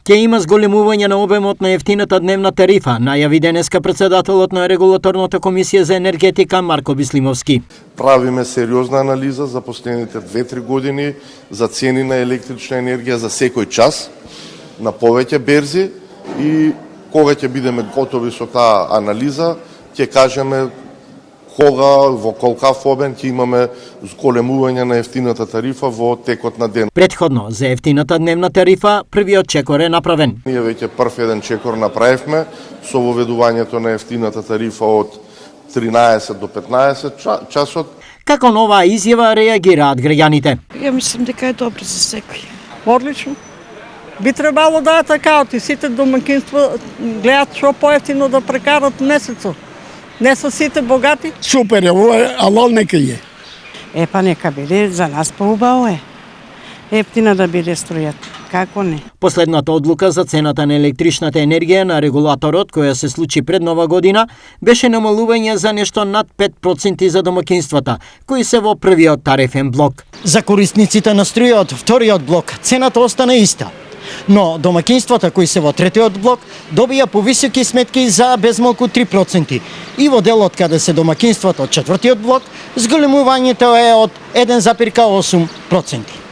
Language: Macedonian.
Ќе има зголемување на обемот на ефтината дневна тарифа, најави денеска председателот на регулаторната комисија за енергетика Марко Бислимовски. Правиме сериозна анализа за последните 2-3 години за цени на електрична енергија за секој час на повеќе берзи и кога ќе бидеме готови со таа анализа, ќе кажеме кога, во колкав обем ќе имаме зголемување на ефтината тарифа во текот на ден. Претходно, за ефтината дневна тарифа, првиот чекор е направен. Ние веќе прв еден чекор направивме со воведувањето на ефтината тарифа од 13 до 15 часот. Како на оваа изјава реагираат граѓаните? Ја мислам дека е добро за секој. Одлично. Би требало да е така, и сите домакинства гледат што поевтино да прекарат месецот. Не са сите богати. Супер е, ало нека е. Па нека биде, за нас поубаво е. Ефтина да биде струјата, како не. Последната одлука за цената на електричната енергија на регулаторот, која се случи пред Нова година, беше намалување за нешто над 5% за домакинствата, кои се во првиот тарифен блок. За корисниците на струја од вториот блок, цената остана иста. Но домакинствата кои се во третиот блок добија повисоки сметки за безмалку 3%. И во делот каде се домакинствата од четвртиот блок, зголемувањето е од 1,8%.